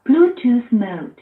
Bluetooth mode.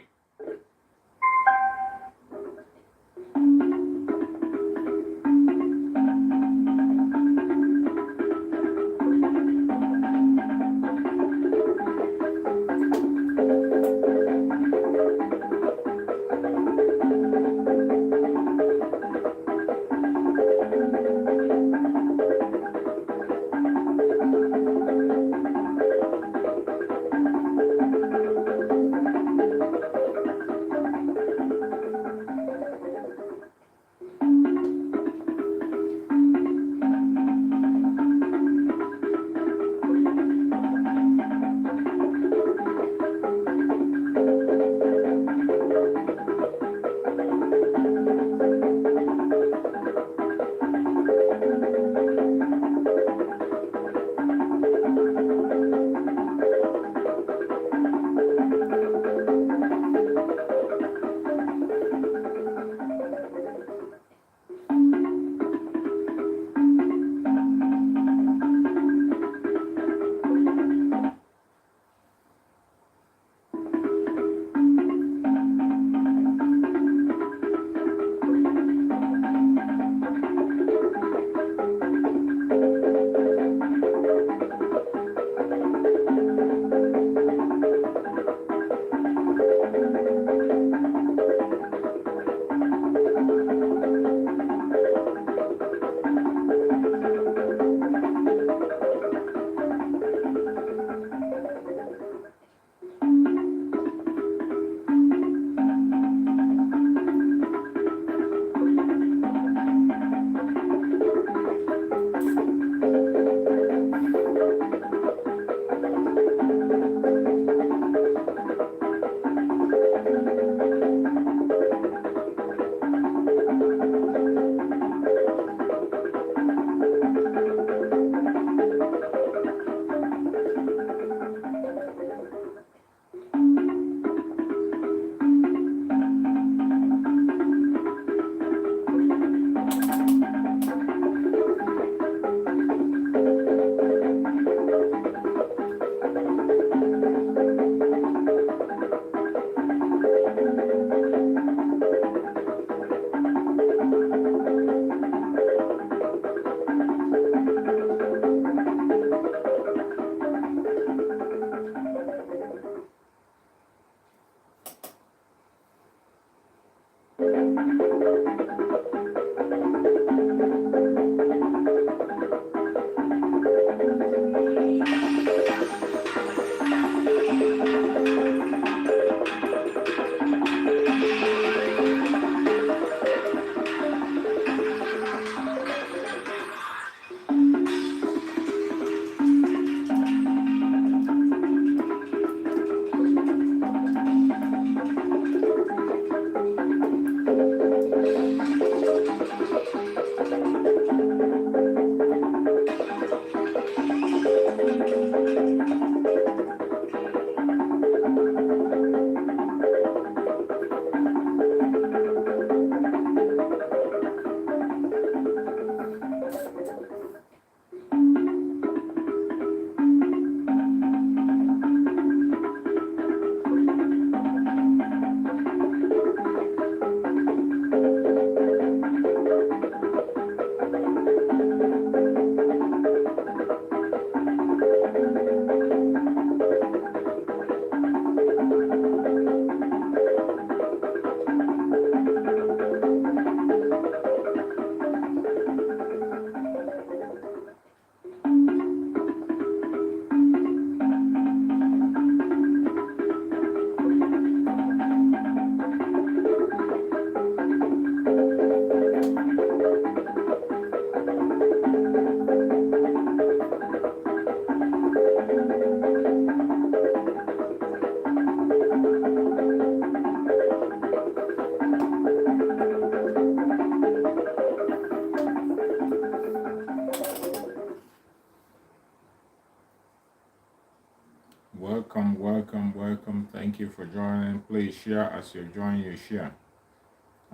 Welcome. Thank you for joining. Please share as you join. You share.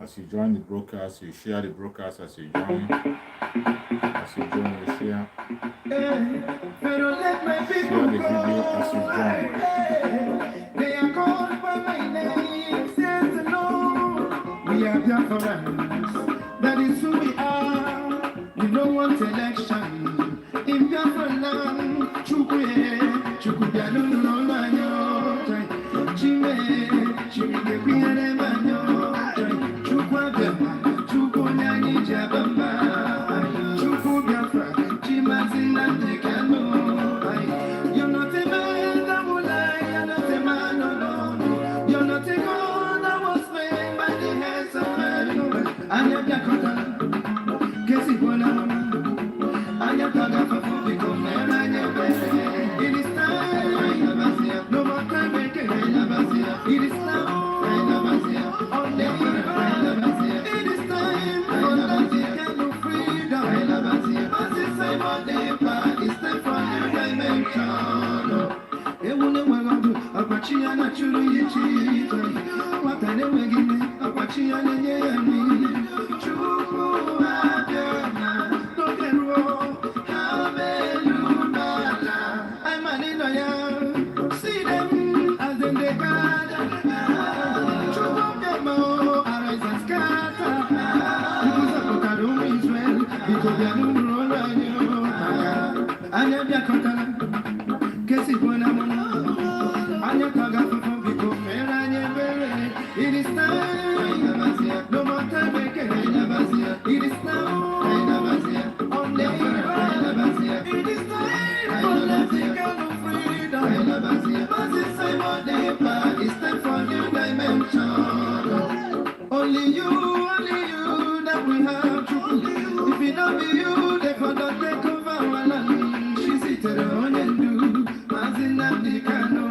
As you join the broadcast, you share the broadcast as you join. As you join, you share. Share the video as you join. They are called by my name, says the Lord. We are Biafrans, that is who we are. We don't want election in Biafra land. Chukwuokike, no manyo. Chime, Chimike manyo. Chukwuokike, Jabamba. Biafra, Chimazina Tekano. You're not a man that will lie, you're not a man, no, no. You're not a God that was made by the hands of man. And you're Dakota, Casey Bonamama. And you're Taga for become man, and you're better. It is time, no more time, it is now, on the it is time for the kind of freedom. It's time for new dimension. It will never do a Pachiana Chulu. What I never give me a Pachiana Yami. Chulu, don't get wrong. Hallelujah. I'm an Inaya. See them as in the garden. Chulu, arise and scatter. Israel, because they are no Anya Biakota, Kesi Bonamona, Anya Taga for Pico, Meranya Bere. It is time, no more time, it is now, on the it is time for political freedom. But it's time for the it's time for new dimension. Only you that we have true. If it don't be you, they for the take over our land. She's it on and do, as in the cano.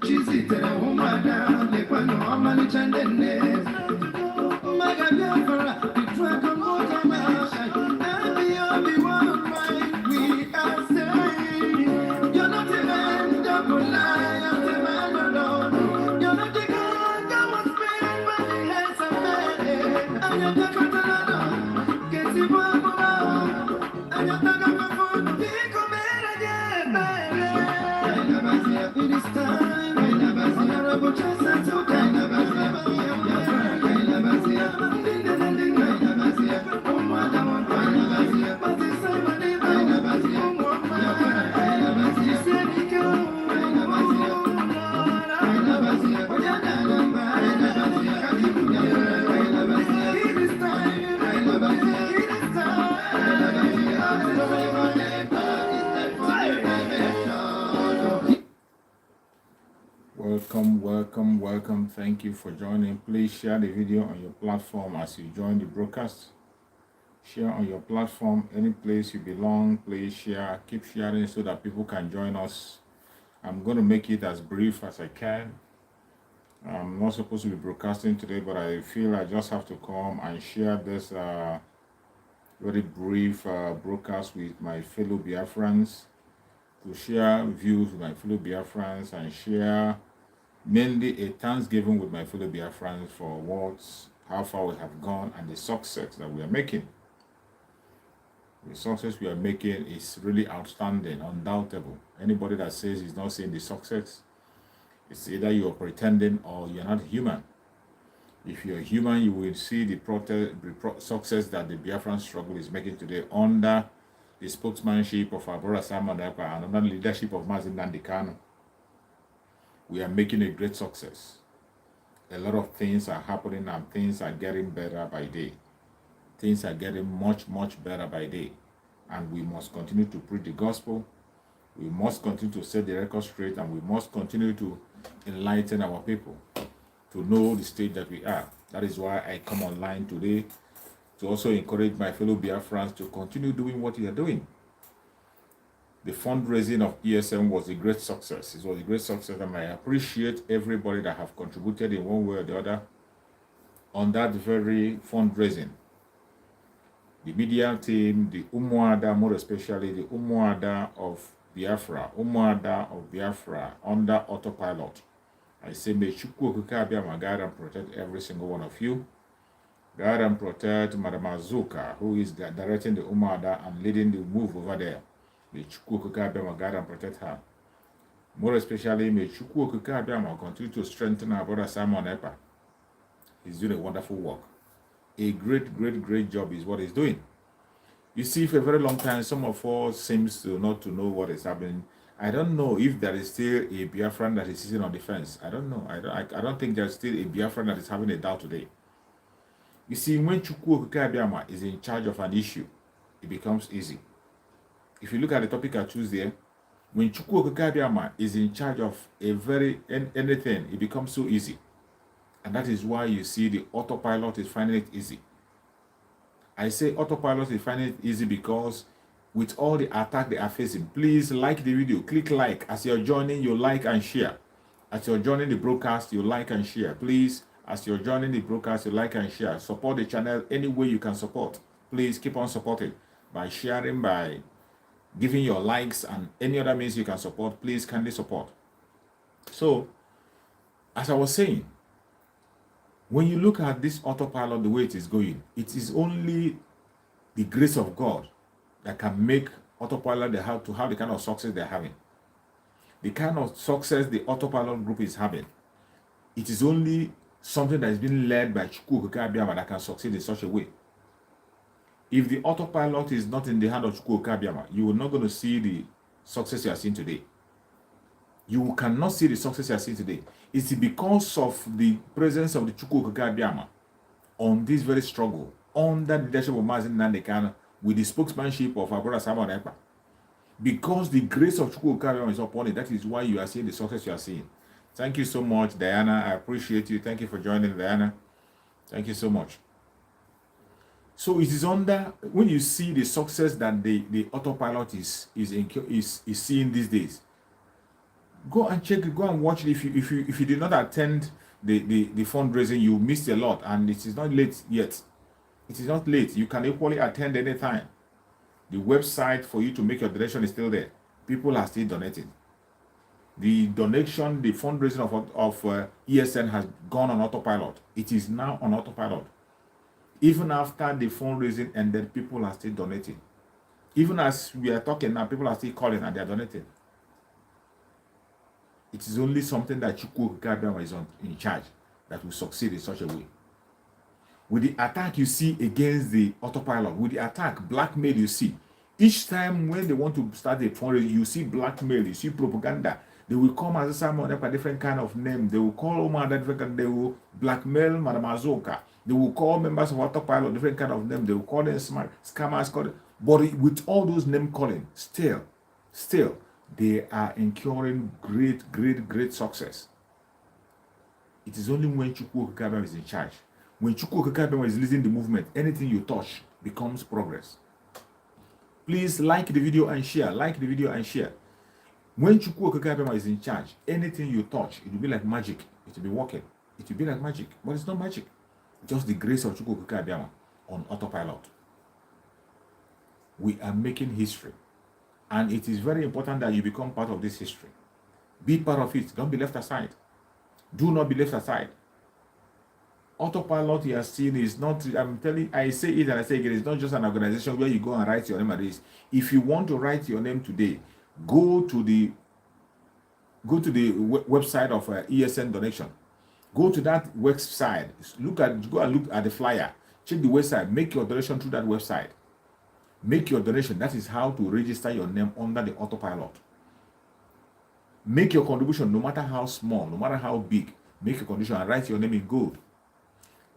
She's it on Mada, the Pano, Mani Chandene. Magabia, the track of Motamasa, and the only one right we are saying. You're not a man that will lie, you're the man alone. You're not the God that was made by the hands of men. And you're the Catalano, get the Baba, and you're the Gabafon, pick a man again, baby. It is time, honorable justice, so kind of Welcome. Thank you for joining. Please share the video on your platform as you join the broadcast. Share on your platform, any place you belong. Please share. Keep sharing so that people can join us. I'm going to make it as brief as I can. I'm not supposed to be broadcasting today, but I feel I just have to come and share this very brief broadcast with my fellow Biafrans, to share views with my fellow Biafrans and share mainly a thanksgiving with my fellow Biafrans for how far we have gone and the success that we are making. The success we are making is really outstanding, undoubtable. Anybody that says he's not seeing the success, it's either you're pretending or you're not human. If you're human, you will see the success that the Biafran struggle is making today under the spokesmanship of our brother Simon Dapa and under the leadership of Mazin Nandikano. We are making a great success. A lot of things are happening and things are getting better by day. Things are getting much, much better by day. And we must continue to preach the gospel. We must continue to set the record straight, and we must continue to enlighten our people to know the state that we are. That is why I come online today to also encourage my fellow Biafrans to continue doing what they are doing. The fundraising of ESM was a great success. It was a great success, and I appreciate everybody that have contributed in one way or the other on that very fundraising. The media team, the Umuada, more especially the Umuada of Biafra under Autopilot. I say, may Chukwuokike be my guide and protect every single one of you. Guide and protect Madam Azuka, who is directing the Umada and leading the move over there. May Chukwuokike guide and protect her. More especially, may Chukwuokike continue to strengthen our brother Simon Epa. He's doing a wonderful work. A great job is what he's doing. You see, for a very long time, some of us seems to not to know what is happening. I don't know if there is still a Biafran that is sitting on the fence. I don't know. I don't think there's still a Biafran that is having a doubt today. You see, when Chukwuokike is in charge of an issue, it becomes easy. If you look at the topic I choose there, when Chukwuokike is in charge of anything, it becomes so easy. And that is why you see the autopilot is finding it easy. I say autopilot is finding it easy because with all the attack they are facing, please like the video, click like. As you're joining, you like and share. As you're joining the broadcast, you like and share. Please, as you're joining the broadcast, you like and share. Support the channel any way you can support. Please keep on supporting by sharing, by giving your likes and any other means you can support. Please kindly support. So, as I was saying, when you look at this autopilot, the way it is going, it is only the grace of God that can make autopilot to have the kind of success they're having. The kind of success the autopilot group is having, it is only something that is being led by Chukwuokike that can succeed in such a way. If the autopilot is not in the hand of Chukwuokike, you are not going to see the success you are seeing today. You cannot see the success you are seeing today. It's because of the presence of the Chukwuokike on this very struggle, under the leadership of Mazi Nnamdi Kanu, with the spokesmanship of our brother Simon Ekpa. Because the grace of Chukwuokike is upon it, that is why you are seeing the success you are seeing. Thank you so much, Diana. I appreciate you. Thank you for joining, Diana. Thank you so much. So it is under, when you see the success that the autopilot is seeing these days, go and check it, go and watch it. If you did not attend the fundraising, you missed a lot, and it is not late yet. It is not late. You can equally attend anytime. The website for you to make your donation is still there. People are still donating. The donation, the fundraising of ESN has gone on autopilot. It is now on autopilot. Even after the fundraising ended, people are still donating. Even as we are talking now, people are still calling and they are donating. It is only something that Chukwuokike is in charge that will succeed in such a way. With the attack you see against the autopilot, with the attack, blackmail you see. Each time when they want to start a fundraiser, you see blackmail, you see propaganda. They will come as someone a different kind of name. They will call Omar different kind. They will blackmail Madam Azuka. They will call members of Autopilot different kind of name. They will call them scammers. But with all those name calling, still, they are incurring great success. It is only when Chukwuokike is in charge. When Chukwuokike is leading the movement, anything you touch becomes progress. Please like the video and share. Like the video and share. When Chukwuokike is in charge, anything you touch, it will be like magic. It will be working. It will be like magic. But it's not magic. Just the grace of Chukwuokike on autopilot. We are making history. And it is very important that you become part of this history. Be part of it. Don't be left aside. Do not be left aside. Autopilot you are seeing is not, I say it and I say again, it's not just an organization where you go and write your name at this. If you want to write your name today, go to the website of ESN donation. Go to that website. Go and look at the flyer. Check the website. Make your donation through that website. Make your donation. That is how to register your name under the autopilot. Make your contribution, no matter how small, no matter how big. Make your contribution and write your name in gold.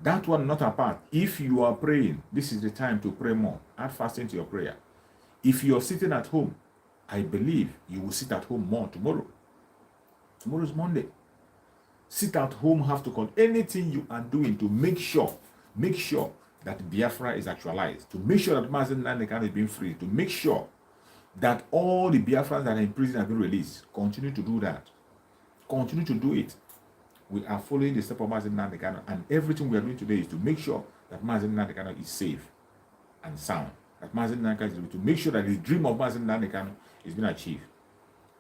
That one not apart. If you are praying, this is the time to pray more. Add fasting to your prayer. If you are sitting at home, I believe you will sit at home more tomorrow. Tomorrow is Monday. Sit at home, have to call anything you are doing to make sure that Biafra is actualized, to make sure that Mazi Nnamdi Kanu is being free, to make sure that all the Biafrans that are in prison have been released. Continue to do that. Continue to do it. We are following the step of Mazi Nnamdi Kanu, and everything we are doing today is to make sure that Mazi Nnamdi Kanu is safe and sound. That Mazi Nnamdi Kanu is to make sure that the dream of Mazi Nnamdi Kanu is being achieved.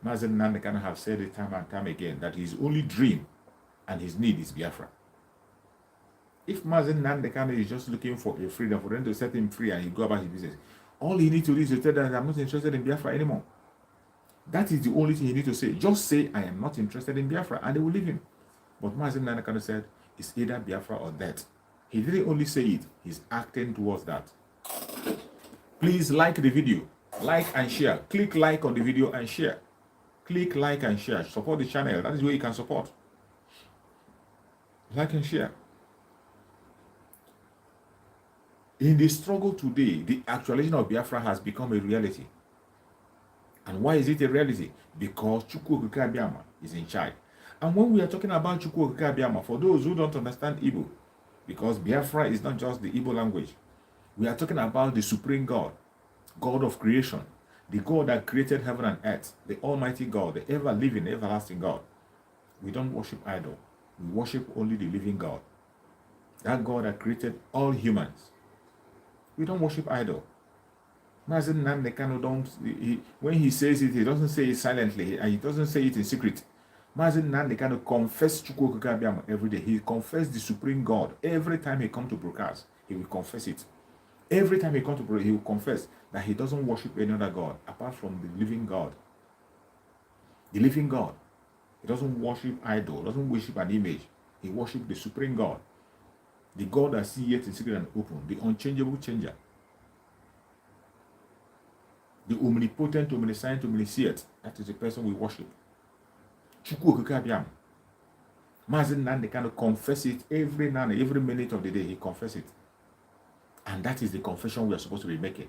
Mazi Nnamdi Kanu have said it time and time again that his only dream and his need is Biafra. If Mazen Nandekano is just looking for a freedom, for them to set him free and he go about his business, all he needs to do is to tell them, I'm not interested in Biafra anymore. That is the only thing he needs to say. Just say, I am not interested in Biafra, and they will leave him. But Mazen Nandekano said, it's either Biafra or death. He didn't only say it, he's acting towards that. Please like the video, like and share. Click like on the video and share. Click like and share. Support the channel. That is where you can support. Like and share. In the struggle today, the actualization of Biafra has become a reality. And why is it a reality? Because Chukwuokike is in charge. And when we are talking about Chukwuokike, for those who don't understand Igbo, because Biafra is not just the Igbo language, we are talking about the supreme God, God of creation, the God that created heaven and earth, the almighty God, the ever-living, everlasting God. We don't worship idol. We worship only the living God. That God that created all humans. We don't worship idol. Mazen Nandekano when he says it, he doesn't say it silently, and he doesn't say it in secret. Mazen Nandekano confessed Chukwuokike every day. He confessed the supreme God. Every time he comes to broadcast, he will confess it. Every time he comes to broadcast, he will confess that he doesn't worship any other God apart from the living God. The living God. He doesn't worship idol, doesn't worship an image. He worships the supreme God. The God that sees yet in secret and open, the unchangeable changer. The omnipotent, omniscient, omniscient. That is the person we worship. Chukwuokike. Mazen Nandekano confess it every now and every minute of the day. He confesses it. And that is the confession we are supposed to be making.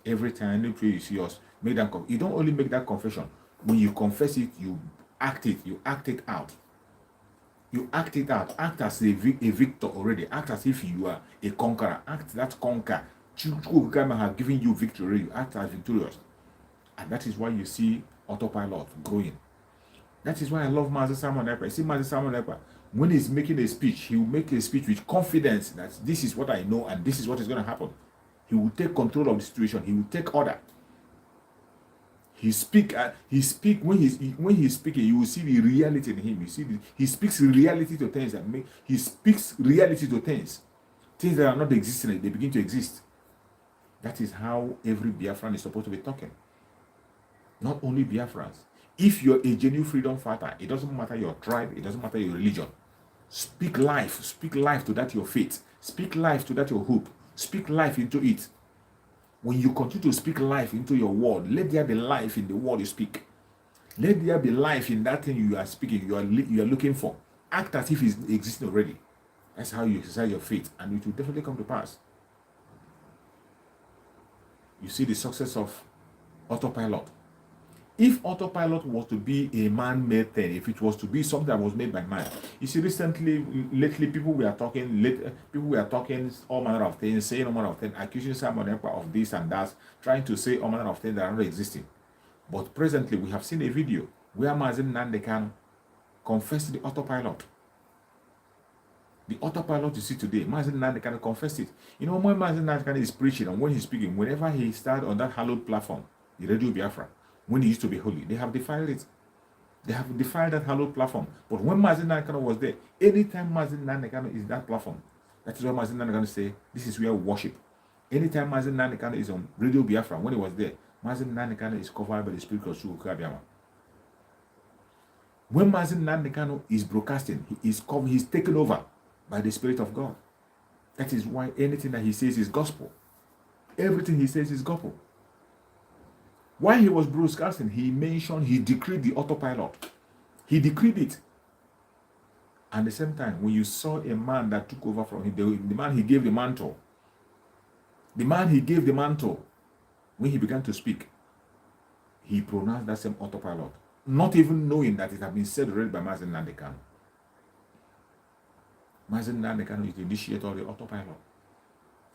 Every time you see us, make that you don't only make that confession. When you confess it, you act it. You act it out. You act it out. Act as a victor already. Act as if you are a conqueror. Act that conquer. Chukwuokike has given you victory. You act as victorious. And that is why you see Autopilot growing. That is why I love Mazi Simon Ekpa. See Mazi Simon Ekpa, when he's making a speech, he will make a speech with confidence that this is what I know and this is what is going to happen. He will take control of the situation. He will take order. He when he's speaking, you will see the reality in him. You see he speaks reality to things he speaks reality to things that are not existing, they begin to exist. That is how every Biafran is supposed to be talking. Not only Biafrans. If you're a genuine freedom fighter, it doesn't matter your tribe, it doesn't matter your religion. Speak life to that your faith. Speak life to that your hope. Speak life into it. When you continue to speak life into your word, let there be life in the word you speak. Let there be life in that thing you are speaking, you are looking for. Act as if it's existing already. That's how you exercise your faith, and it will definitely come to pass. You see the success of Autopilot. If Autopilot was to be a man-made thing, if it was to be something that was made by man, you see, lately, people were talking all manner of things, saying all manner of things, accusing someone of this and that, trying to say all manner of things that are not existing. But presently, we have seen a video where Mazen Nandekano confessed the Autopilot. The Autopilot you see today, Mazen Nandekano confessed it. You know, when Mazen Nandekano is preaching and when he's speaking, whenever he starts on that hallowed platform, the Radio Biafra, when he used to be holy, they have defiled it. They have defiled that hallowed platform. But when Mazen Nandekano was there, anytime Mazen Nandekano is that platform, that is where Mazen Nandekano say, this is where we worship. Anytime Mazen Nandekano is on Radio Biafra, when he was there, Mazen Nandekano is covered by the spirit of Chukwuokike. When Mazen Nandekano is broadcasting, he's taken over by the Spirit of God. That is why anything that he says is gospel. Everything he says is gospel. While he was broadcasting, he decreed the Autopilot. He decreed it. And at the same time, when you saw a man that took over from him, the man he gave the mantle, when he began to speak, he pronounced that same Autopilot, not even knowing that it had been said already by Mazen Nandekano. Mazen Nandekano is the initiator of the Autopilot.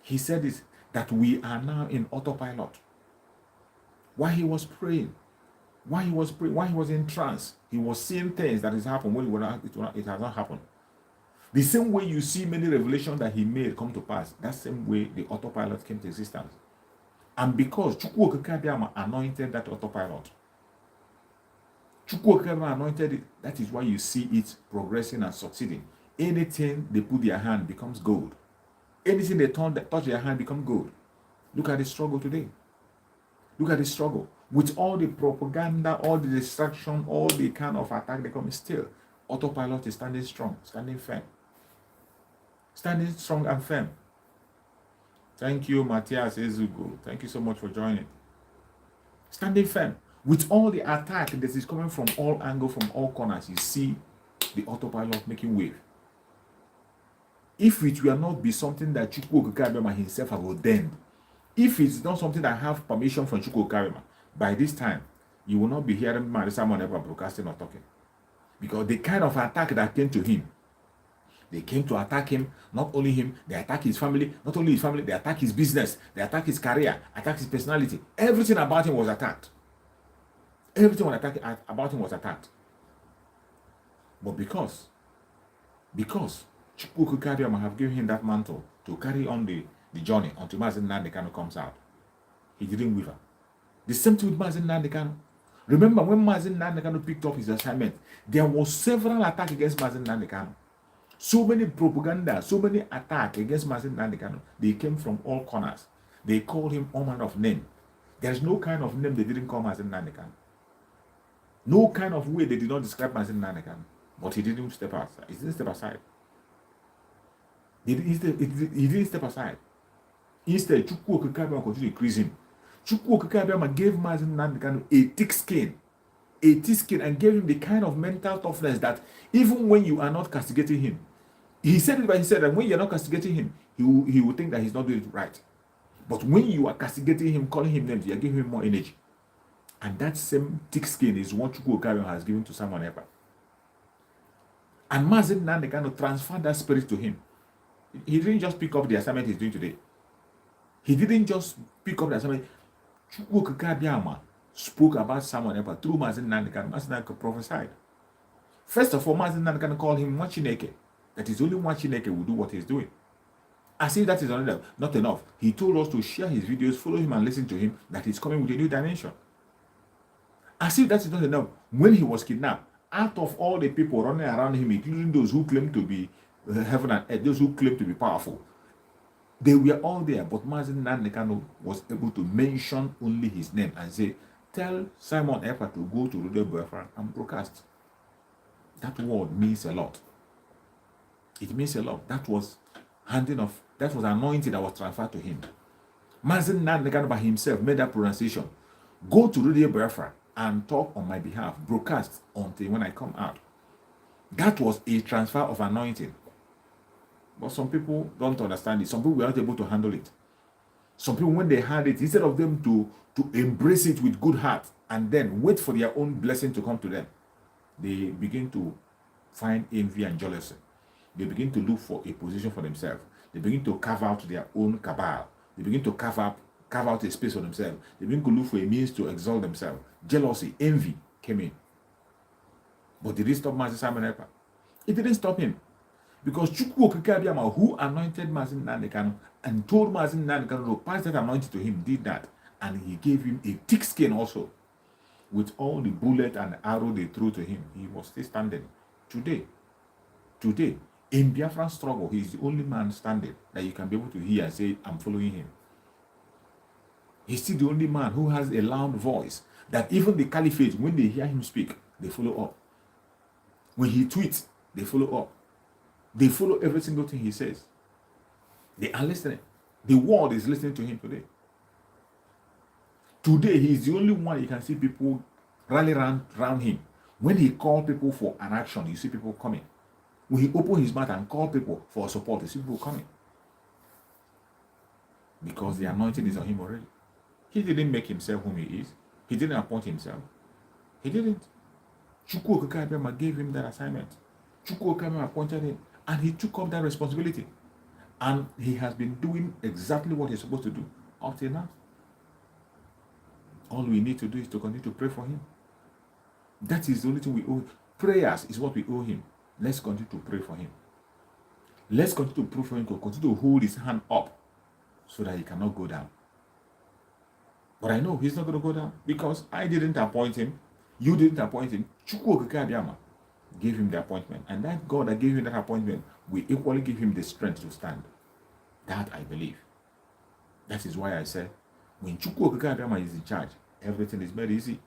He said this, that we are now in Autopilot. While he was praying, while he was in trance, he was seeing things that has happened when it has not happened. The same way you see many revelations that he made come to pass, that same way the Autopilot came to existence. And because Chukwuokike anointed that Autopilot, Chukwuokike anointed it, that is why you see it progressing and succeeding. Anything they put their hand becomes gold. Anything they touch their hand becomes gold. Look at the struggle today. Look at the struggle. With all the propaganda, all the distraction, all the kind of attack they come, still, Autopilot is standing strong, standing firm. Standing strong and firm. Thank you, Matthias Ezugo. Thank you so much for joining. Standing firm. With all the attack that is coming from all angles, from all corners, you see the Autopilot making wave. If it will not be something that Chukwuokike himself have ordained, if it's not something that have permission from Chukwuokike, by this time, you will not be hearing someone ever broadcasting or talking. Because the kind of attack that came to him, they came to attack him, not only him, they attack his family, not only his family, they attack his business, they attack his career, attack his personality. Everything about him was attacked. Everything about him was attacked. But because Chukwuokike have given him that mantle to carry on the journey until Mazi Nnamdi Kanu comes out, he didn't waver. The same thing with Mazi Nnamdi Kanu. Remember when Mazi Nnamdi Kanu picked up his assignment, there was several attacks against Mazi Nnamdi Kanu. So many propaganda, so many attacks against Mazi Nnamdi Kanu. They came from all corners. They called him all manner of name. There's no kind of name they didn't call Mazi Nnamdi Kanu. No kind of way they did not describe Mazi Nnamdi Kanu. But he didn't step aside. He didn't step aside. He didn't step aside. Instead, Chukwuokike continued to increase him. Chukwuokike gave Mazi Nnamdi Kanu a thick skin, and gave him the kind of mental toughness that even when you are not castigating him, he said that when you're not castigating him, he will think that he's not doing it right. But when you are castigating him, calling him names, you are giving him more energy. And that same thick skin is what Chukwuokike has given to Simon Ekpa. And Mazi Nnamdi Kanu transferred that spirit to him. He didn't just pick up the assignment he's doing today. He didn't just pick up the assignment. Chukwuokike spoke about Simon Ekpa through Mazi Nnamdi Kanu. Mazi Nnamdi Kanu prophesied. First of all, Mazi Nnamdi Kanu called him Nwachineke. That is only Nwachineke will do what he's doing. As if that is not enough, he told us to share his videos, follow him and listen to him, that he's coming with a new dimension. As if that is not enough, when he was kidnapped, out of all the people running around him, including those who claim to be heaven and earth, those who claim to be powerful, they were all there. But Mazi Nnamdi Kanu was able to mention only his name and say, tell Simon Ekpa to go to Radio Biafra and broadcast. That word means a lot. It means a lot. That was anointing that was transferred to him. Mazi Nnamdi Kanu by himself made that pronunciation. Go to Radio Biafra and talk on my behalf, broadcast until when I come out. That was a transfer of anointing. But some people don't understand it. Some people were not able to handle it. Some people, when they had it, instead of them to embrace it with good heart and then wait for their own blessing to come to them, they begin to find envy and jealousy. They begin to look for a position for themselves. They begin to carve out their own cabal. They begin to carve out a space for themselves. They begin to look for a means to exalt themselves. Jealousy, envy came in. But did it stop Mazi Simon Ekpa? It didn't stop him. Because Chukwuokike, who anointed Mazi Nnamdi Kanu and told Mazi Nnamdi Kanu to pass that anointing to him, did that. And he gave him a thick skin also. With all the bullet and arrow they threw to him, he was still standing. Today, in Biafran struggle, he is the only man standing that you can be able to hear and say, I'm following him. He's still the only man who has a loud voice that even the caliphate, when they hear him speak, they follow up. When he tweets, they follow up. They follow every single thing he says. They are listening. The world is listening to him today. Today, he is the only one you can see people rally around him. When he calls people for an action, you see people coming. When he opens his mouth and calls people for support, you see people coming. Because the anointing is on him already. He didn't make himself whom he is. He didn't appoint himself. He didn't. Chukwuokike gave him that assignment. Chukwuokike appointed him. And he took up that responsibility. And he has been doing exactly what he's supposed to do up till now. All we need to do is to continue to pray for him. That is the only thing we owe. Prayers is what we owe him. Let's continue to pray for him. Let's continue to pray for him, to continue to hold his hand up so that he cannot go down. But I know he's not going to go down because I didn't appoint him. You didn't appoint him. Chukwuokike gave him the appointment. And that God that gave him that appointment will equally give him the strength to stand. That I believe. That is why I said, when Chukwuokike is in charge, everything is very easy.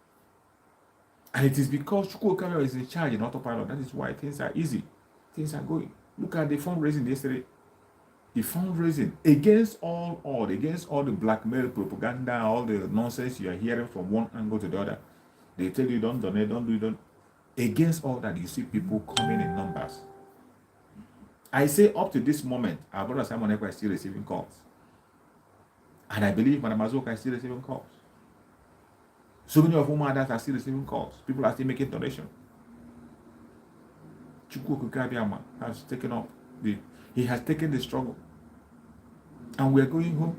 And it is because Chukwuokike is in charge in Autopilot, that is why things are easy. Things are going. Look at the fundraising yesterday. The fundraising against all odds, against all the blackmail propaganda, all the nonsense you are hearing from one angle to the other. They tell you don't donate, don't do it. Against all that, you see people coming in numbers. I say up to this moment, our brother Simon Ekpa is still receiving calls. And I believe Madam Azoka is still receiving calls. So many of others are still receiving calls. People are still making donations. Chukwuokike has taken up he has taken the struggle. And we are going home.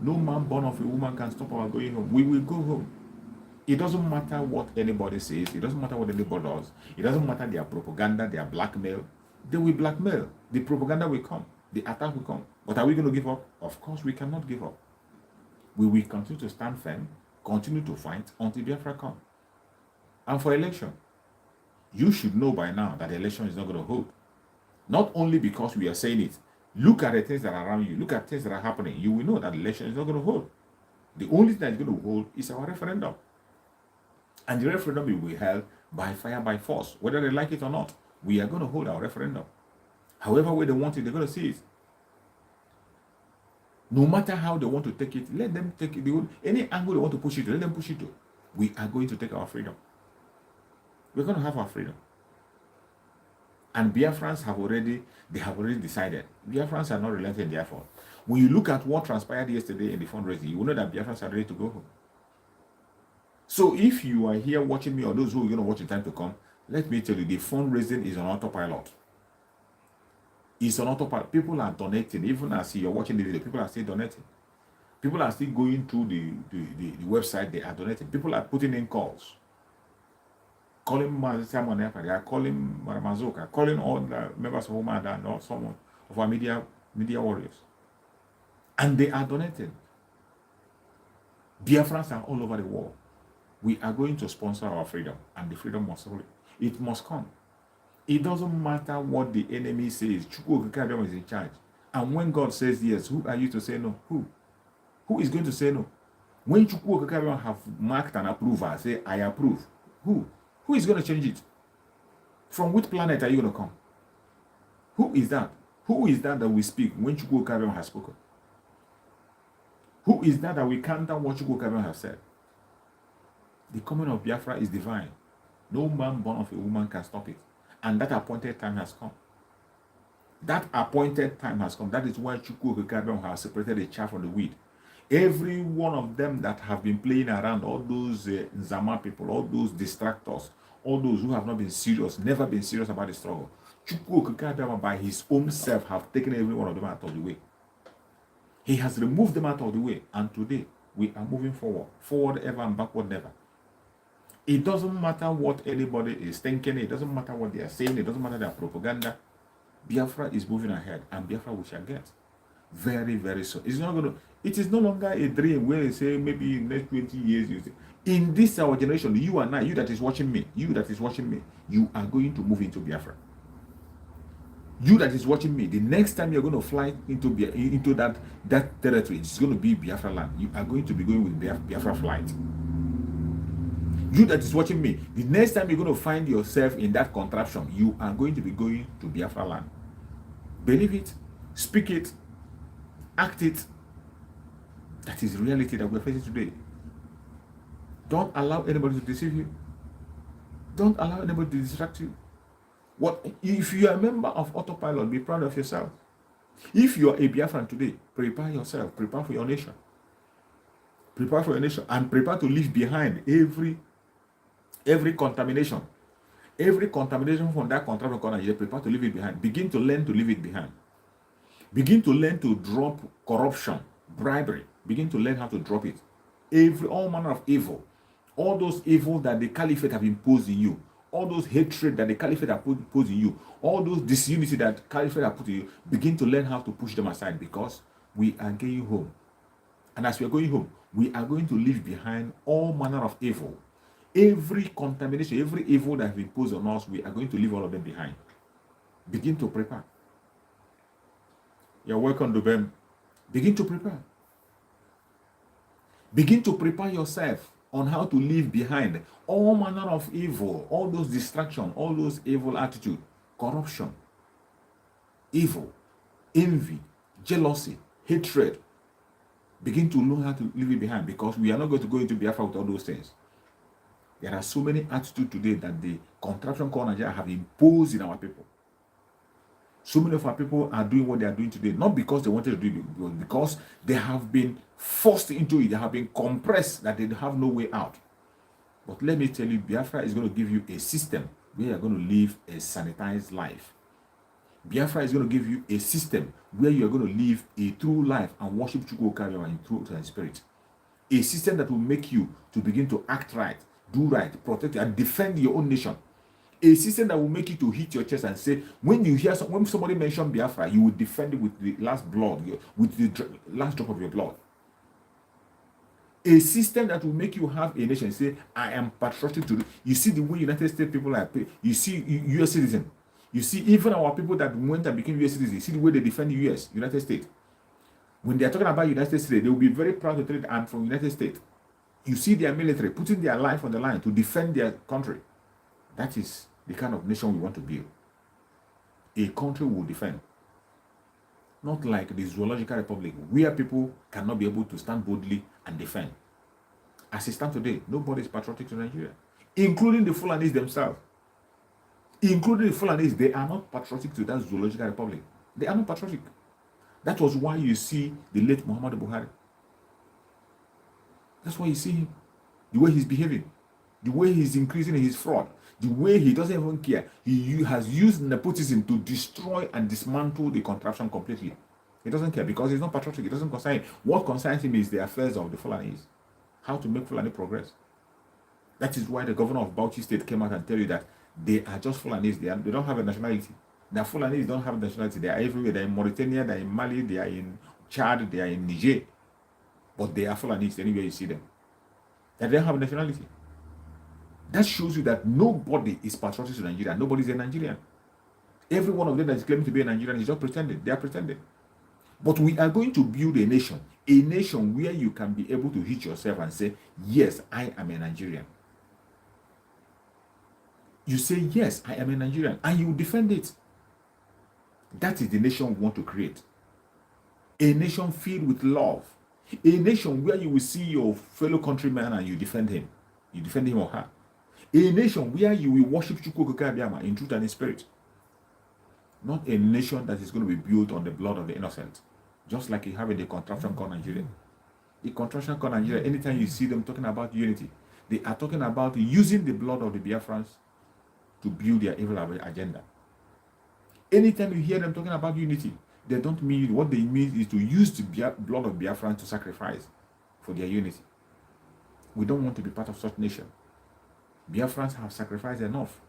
No man born of a woman can stop our going home. We will go home. It doesn't matter what anybody says. It doesn't matter what anybody does. It doesn't matter their propaganda, their blackmail. They will blackmail. The propaganda will come. The attack will come. But are we going to give up? Of course, we cannot give up. We will continue to stand firm, continue to fight until Biafra comes. And for election, you should know by now that the election is not going to hold. Not only because we are saying it. Look at the things that are around you. Look at things that are happening. You will know that the election is not going to hold. The only thing that is going to hold is our referendum. And the referendum will be held by fire, by force. Whether they like it or not, we are going to hold our referendum. However way they want it, they're going to see it. No matter how they want to take it, let them take it. Any angle they want to push it to, let them push it to. We are going to take our freedom. We're going to have our freedom. And Biafrans have already decided. Biafrans are not relenting in their effort. When you look at what transpired yesterday in the fundraising, you will know that Biafrans are ready to go home. So if you are here watching me, or those who are going to watch in time to come, let me tell you, the fundraising is on autopilot. It's on autopilot. People are donating. Even as you're watching the video, people are still donating. People are still going through the website, they are donating. People are putting in calls. Calling Simon Ekpa, they are calling Madam Azoka, calling all the members of Omada and all some of our media warriors. And they are donating. Biafrans are all over the world. We are going to sponsor our freedom, and the freedom must rule. It must come. It doesn't matter what the enemy says. Chukwuokike is in charge. And when God says yes, who are you to say no? Who? Who is going to say no? When Chukwuokike have marked and approved, I say, I approve. Who? Who is going to change it? From which planet are you going to come? Who is that? Who is that we speak when Chukwuokike has spoken? Who is that we counter what Chukwuokike has said? The coming of Biafra is divine. No man born of a woman can stop it. And that appointed time has come. That appointed time has come. That is why Chukwuokike has separated the chaff from the wheat. Every one of them that have been playing around, all those Nzama people, all those distractors, all those who have not been serious, never been serious about the struggle, Chukwuokike by his own self have taken every one of them out of the way. He has removed them out of the way. And today, we are moving forward. Forward ever and backward never. It doesn't matter what anybody is thinking. It doesn't matter what they are saying. It doesn't matter their propaganda. Biafra is moving ahead. And Biafra we shall get. Very, very soon. It's not going to... It is no longer a dream where they say maybe in the next 20 years. You say, in this our generation, you and I, you that is watching me, you are going to move into Biafra. You that is watching me, the next time you're going to fly into that territory, it's going to be Biafra land. You are going to be going with Biafra flight. You that is watching me, the next time you're going to find yourself in that contraption, you are going to be going to Biafra land. Believe it, speak it, act it. That is the reality that we're facing today. Don't allow anybody to deceive you. Don't allow anybody to distract you. If you are a member of Autopilot, be proud of yourself. If you are a Biafran today, prepare yourself. Prepare for your nation. Prepare for your nation and prepare to leave behind every contamination. Every contamination from that contraption corner, you prepare to leave it behind. Begin to learn to leave it behind. Begin to learn to drop corruption, bribery. Begin to learn how to drop it. All manner of evil. All those evil that the caliphate have imposed in you. All those hatred that the caliphate have imposed in you. All those disunity that the caliphate have put in you. Begin to learn how to push them aside because we are going home. And as we are going home, we are going to leave behind all manner of evil. Every contamination, every evil that has been imposed on us, we are going to leave all of them behind. Begin to prepare. You're welcome to them. Begin to prepare. Begin to prepare yourself on how to leave behind all manner of evil, all those distractions, all those evil attitude, corruption, evil, envy, jealousy, hatred. Begin to learn how to leave it behind, because we are not going to go into Biafra with all those things. There are so many attitudes today that the contraption called Nigeria have imposed in our people. So many of our people are doing what they are doing today, not because they wanted to do it, but because they have been forced into it. They have been compressed that they have no way out. But let me tell you, Biafra is going to give you a system where you're going to live a sanitized life. Biafra is going to give you a system where you're going to live a true life and worship Chukwuokike in truth and spirit. A system that will make you to begin to act right, do right, protect and defend your own nation. A system that will make you to hit your chest and say, when you hear when somebody mention Biafra, you will defend it with the last blood, with the last drop of your blood. A system that will make you have a nation say, I am patriotic to. You see the way United States people are. You see U.S. citizens. You see even our people that went and became U.S. citizens. You see the way they defend the U.S. United States. When they are talking about United States today, they will be very proud to tell it, I'm from United States. You see their military putting their life on the line to defend their country. That is the kind of nation we want to build. A country will defend. Not like the Zoological Republic, where people cannot be able to stand boldly and defend. As it stands today, nobody is patriotic to Nigeria, including the Fulanis themselves. Including the Fulanis, they are not patriotic to that Zoological Republic. They are not patriotic. That was why you see the late Muhammadu Buhari. That's why you see him. The way he's behaving, the way he's increasing his fraud, the way he doesn't even care. He has used nepotism to destroy and dismantle the contraption completely. He doesn't care because he's not patriotic. It doesn't concern him. What concerns him is the affairs of the Fulanis. How to make Fulani progress. That is why the governor of Bauchi State came out and tell you that they are just Fulanis. They don't have a nationality. The Fulanis don't have a nationality. They are everywhere. They are in Mauritania, they are in Mali, they are in Chad, they are in Niger. But they are Fulanis anywhere you see them. They don't have a nationality. That shows you that nobody is patriotic to Nigeria. Nobody is a Nigerian. Every one of them that is claiming to be a Nigerian is just pretending. They are pretending. But we are going to build a nation where you can be able to hit yourself and say, yes, I am a Nigerian. You say, yes, I am a Nigerian, and you defend it. That is the nation we want to create. A nation filled with love. A nation where you will see your fellow countryman and you defend him. You defend him or her. A nation where you will worship Chukwuokike in truth and in spirit. Not a nation that is going to be built on the blood of the innocent. Just like you have in the contraption called Nigeria. The contraption called Nigeria, anytime you see them talking about unity, they are talking about using the blood of the Biafrans to build their evil agenda. Anytime you hear them talking about unity, they don't mean, what they mean is to use the blood of Biafrans to sacrifice for their unity. We don't want to be part of such nation. Biafrans have sacrificed enough.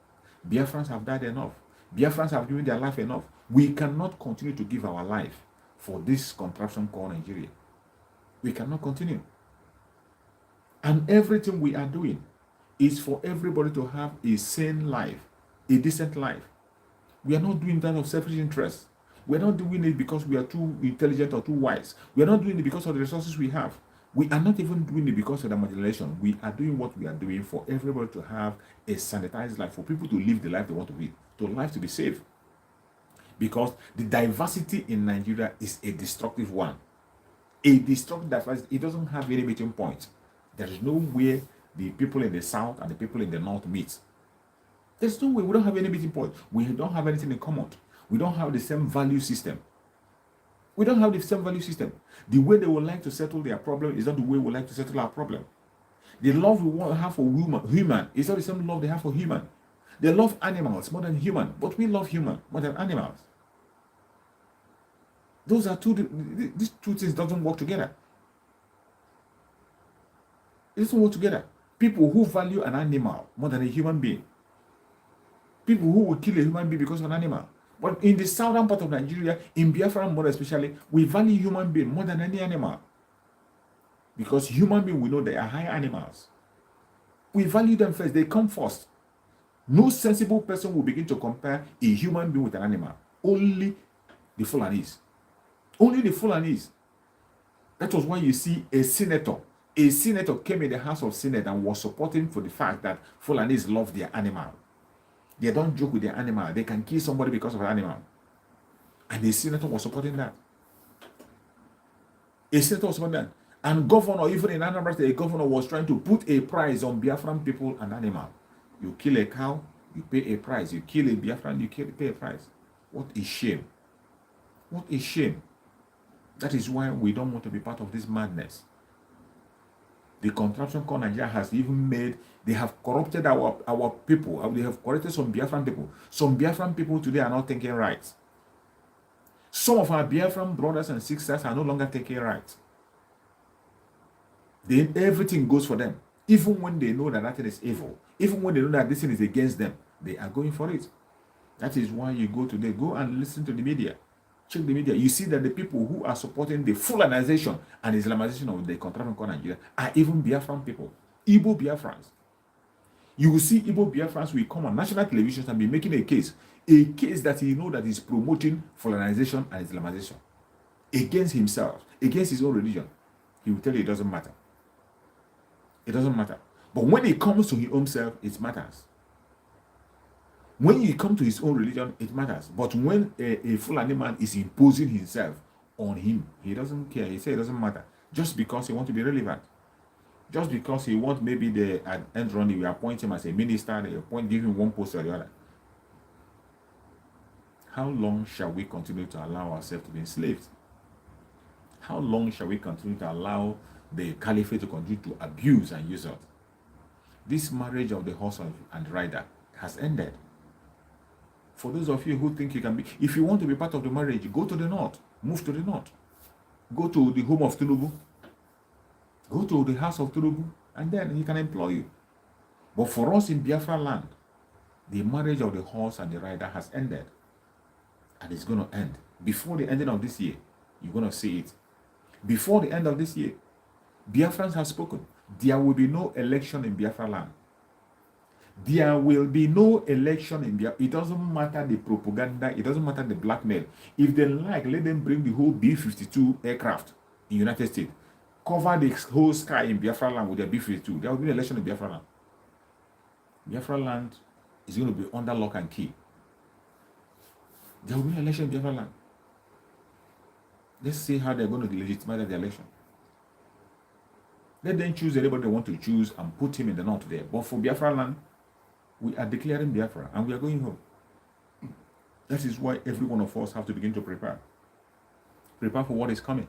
Biafrans have died enough. Biafrans have given their life enough. We cannot continue to give our life for this contraption called Nigeria. We cannot continue. And everything we are doing is for everybody to have a sane life, a decent life. We are not doing that of selfish interest. We are not doing it because we are too intelligent or too wise. We are not doing it because of the resources we have. We are not even doing it because of the marginalization. We are doing what we are doing for everybody to have a sanitized life, for people to live the life they want to live, to life to be safe. Because the diversity in Nigeria is a destructive one. A destructive diversity, it doesn't have any meeting point. There is no way the people in the south and the people in the north meet. There's no way. We don't have any meeting point. We don't have anything in common. We don't have the same value system. We don't have the same value system. The way they would like to settle their problem is not the way we like to settle our problem. The love we want to have for human is not the same love they have for human. They love animals more than human, but we love human more than animals. These two things doesn't work together. It doesn't work together. People who value an animal more than a human being. People who will kill a human being because of an animal. But in the southern part of Nigeria, in Biafra more especially, we value human being more than any animal. Because human beings, we know they are higher animals. We value them first. They come first. No sensible person will begin to compare a human being with an animal. Only the Fulanis. Only the Fulanis. That was why you see a senator. A senator came in the House of Senate and was supporting for the fact that Fulanis love their animal. They don't joke with their animal. They can kill somebody because of an animal. And the senator was supporting that. A senator was supporting that. And governor, even in Anambra State, a governor was trying to put a price on Biafran people and animal. You kill a cow, you pay a price. You kill a Biafran, you pay a price. What a shame. What a shame. That is why we don't want to be part of this madness. The contraption called Nigeria has even made, they have corrupted our people. They have corrupted some Biafran people. Some Biafran people today are not taking rights. Some of our Biafran brothers and sisters are no longer taking rights. Then everything goes for them. Even when they know that that thing is evil, even when they know that this thing is against them, they are going for it. That is why you go today, go and listen to the media. Check the media. You see that the people who are supporting the Fulanization and Islamization of the contraption called Nigeria are even Biafran people. Igbo Biafrans. You will see Igbo Biafrans will come on national television and be making a case that he know that is promoting Fulanization and Islamization against himself, against his own religion. He will tell you it doesn't matter. It doesn't matter. But when it comes to his own self, it matters. When you come to his own religion, it matters. But when a Fulani man is imposing himself on him, he doesn't care. He says it doesn't matter. Just because he wants to be relevant. Just because he wants maybe the end run, we appoint him as a minister, they give him one post or the other. How long shall we continue to allow ourselves to be enslaved? How long shall we continue to allow the caliphate to continue to abuse and use us? This marriage of the horse and rider has ended. For those of you who think you can be, if you want to be part of the marriage, go to the north, move to the north, go to the home of Tinubu, go to the house of Tinubu, and then he can employ you. But for us in Biafra land, the marriage of the horse and the rider has ended. And it's going to end. Before the ending of this year, you're going to see it. Before the end of this year, Biafrans have spoken. There will be no election in Biafra land. There will be no election in Biafra. It doesn't matter the propaganda. It doesn't matter the blackmail. If they like, let them bring the whole B-52 aircraft in the United States. Cover the whole sky in Biafra land with their B-52. There will be an election in Biafra land. Biafra land is going to be under lock and key. There will be an election in Biafra land. Let's see how they're going to legitimize the election. Let them choose anybody they want to choose and put him in the north there. But for Biafra land, we are declaring Biafra and we are going home. That is why every one of us have to begin to prepare. Prepare for what is coming.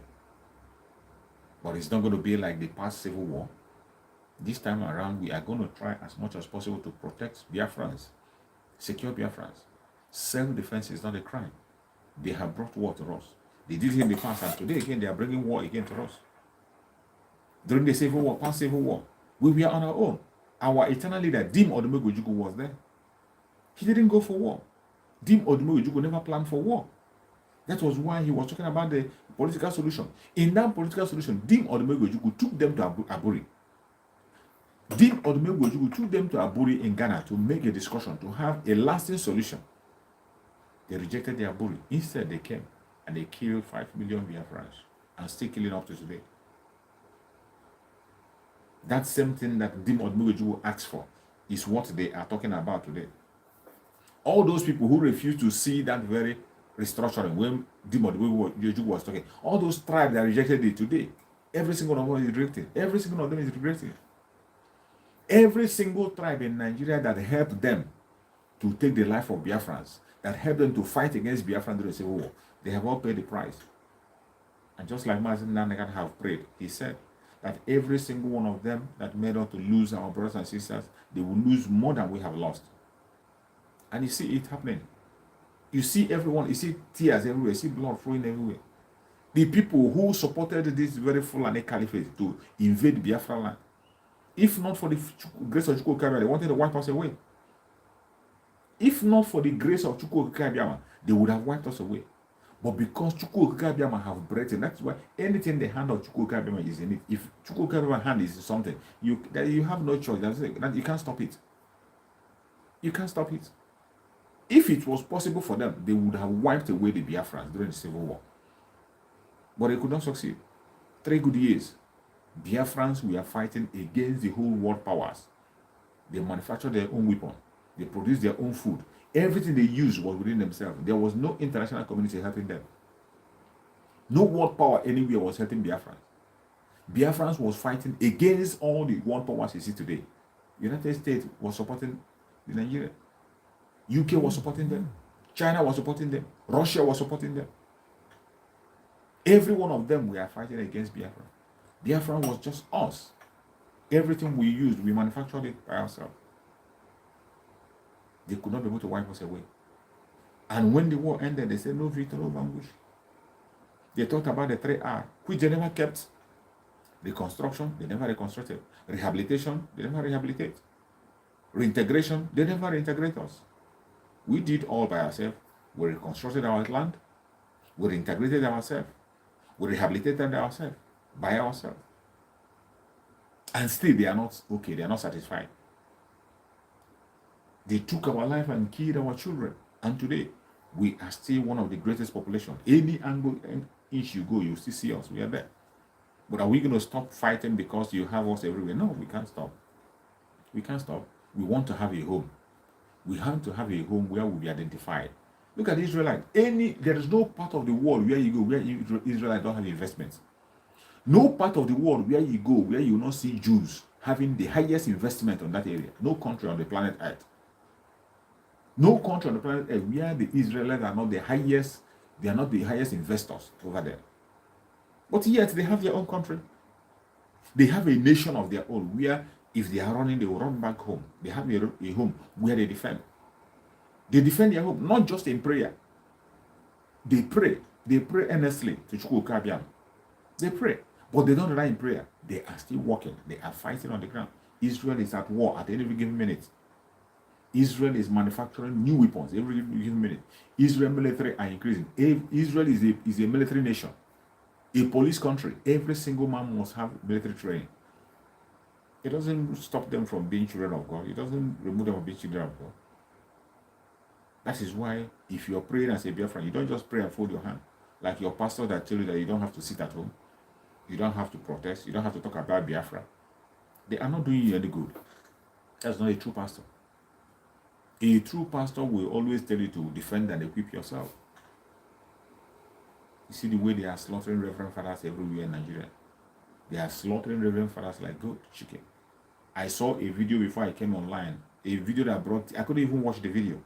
But it's not going to be like the past civil war. This time around, we are going to try as much as possible to protect Biafrans, secure Biafrans. Self-defense is not a crime. They have brought war to us. They did it in the past, and today again, they are bringing war again to us. During the civil war, past civil war, we were on our own. Our eternal leader, Dim Odumegwu Ojukwu, was there. He didn't go for war. Dim Odumegwu Ojukwu never planned for war. That was why he was talking about the political solution. In that political solution, Dim Odumegwu Ojukwu took them to Aburi. Dim Odumegwu Ojukwu took them to Aburi in Ghana to make a discussion, to have a lasting solution. They rejected the Aburi. Instead, they came and they killed 5 million Biafrans and still killing up to today. That same thing that Dim Odumegwu Ojukwu asked for is what they are talking about today. All those people who refuse to see that very restructuring when Dim Odumegwu Ojukwu was talking, all those tribes that rejected it today, every single one of them is rejected. Every single one of them is rejected. Every single tribe in Nigeria that helped them to take the life of Biafrans, that helped them to fight against Biafran during the Civil War, they have all paid the price. And just like Mazi Nanagan have prayed, he said that every single one of them that made us to lose our brothers and sisters, they will lose more than we have lost. And you see it happening. You see everyone, you see tears everywhere, you see blood flowing everywhere. The people who supported this very Fulani Caliphate to invade Biafra land, if not for the grace of Chukwuokike, they wanted to wipe us away. If not for the grace of Chukwuokike, they would have wiped us away. But because Chukwuokike have breath, and that's why anything the hand of Chukwuokike is in it. If Chukwuokike hand is in something, you have no choice. That you can't stop it. You can't stop it. If it was possible for them, they would have wiped away the Biafrans during the Civil War. But they could not succeed. 3 good years, Biafrans were fighting against the whole world powers. They manufactured their own weapon. They produced their own food. Everything they used was within themselves. There was no international community helping them. No world power anywhere was helping Biafrans. Biafrans was fighting against all the world powers you see today. United States was supporting the Nigeria. UK was supporting them. China was supporting them. Russia was supporting them. Every one of them were fighting against Biafra. Biafra was just us. Everything we used, we manufactured it by ourselves. They could not be able to wipe us away. And when the war ended, they said, no victory, no vanquish. They talked about the 3R, which they never kept. Reconstruction, they never reconstructed. Rehabilitation, they never rehabilitate. Reintegration, they never reintegrate us. We did all by ourselves. We reconstructed our land. We reintegrated ourselves. We rehabilitated ourselves by ourselves. And still they are not okay, they are not satisfied. They took our life and killed our children. And today, we are still one of the greatest populations. Any angle inch you go, you still see us. We are there. But are we going to stop fighting because you have us everywhere? No, we can't stop. We can't stop. We want to have a home. We have to have a home where we'll be identified. Look at Israelite. There is no part of the world where you go where Israelites don't have investments. No part of the world where you go where you will not see Jews having the highest investment on that area. No country on the planet Earth. No country on the planet Earth where the Israelites are not the highest, they are not the highest investors over there. But yet they have their own country. They have a nation of their own where if they are running, they will run back home. They have a home where they defend. They defend their home, not just in prayer. They pray. They pray earnestly to Chukwuokike. They pray, but they don't rely in prayer. They are still working. They are fighting on the ground. Israel is at war at any given minute. Israel is manufacturing new weapons every given minute. Israel military are increasing. Israel is a military nation, a police country. Every single man must have military training. It doesn't stop them from being children of God. It doesn't remove them from being children of God. That is why if you're praying as a Biafran, you don't just pray and fold your hand. Like your pastor that tell you that you don't have to sit at home. You don't have to protest. You don't have to talk about Biafra. They are not doing you any good. That's not a true pastor. A true pastor will always tell you to defend and equip yourself. You see the way they are slaughtering Reverend Fathers everywhere in Nigeria. They are slaughtering Reverend Fathers like goat chicken. I saw a video before I came online. A video that I couldn't even watch the video.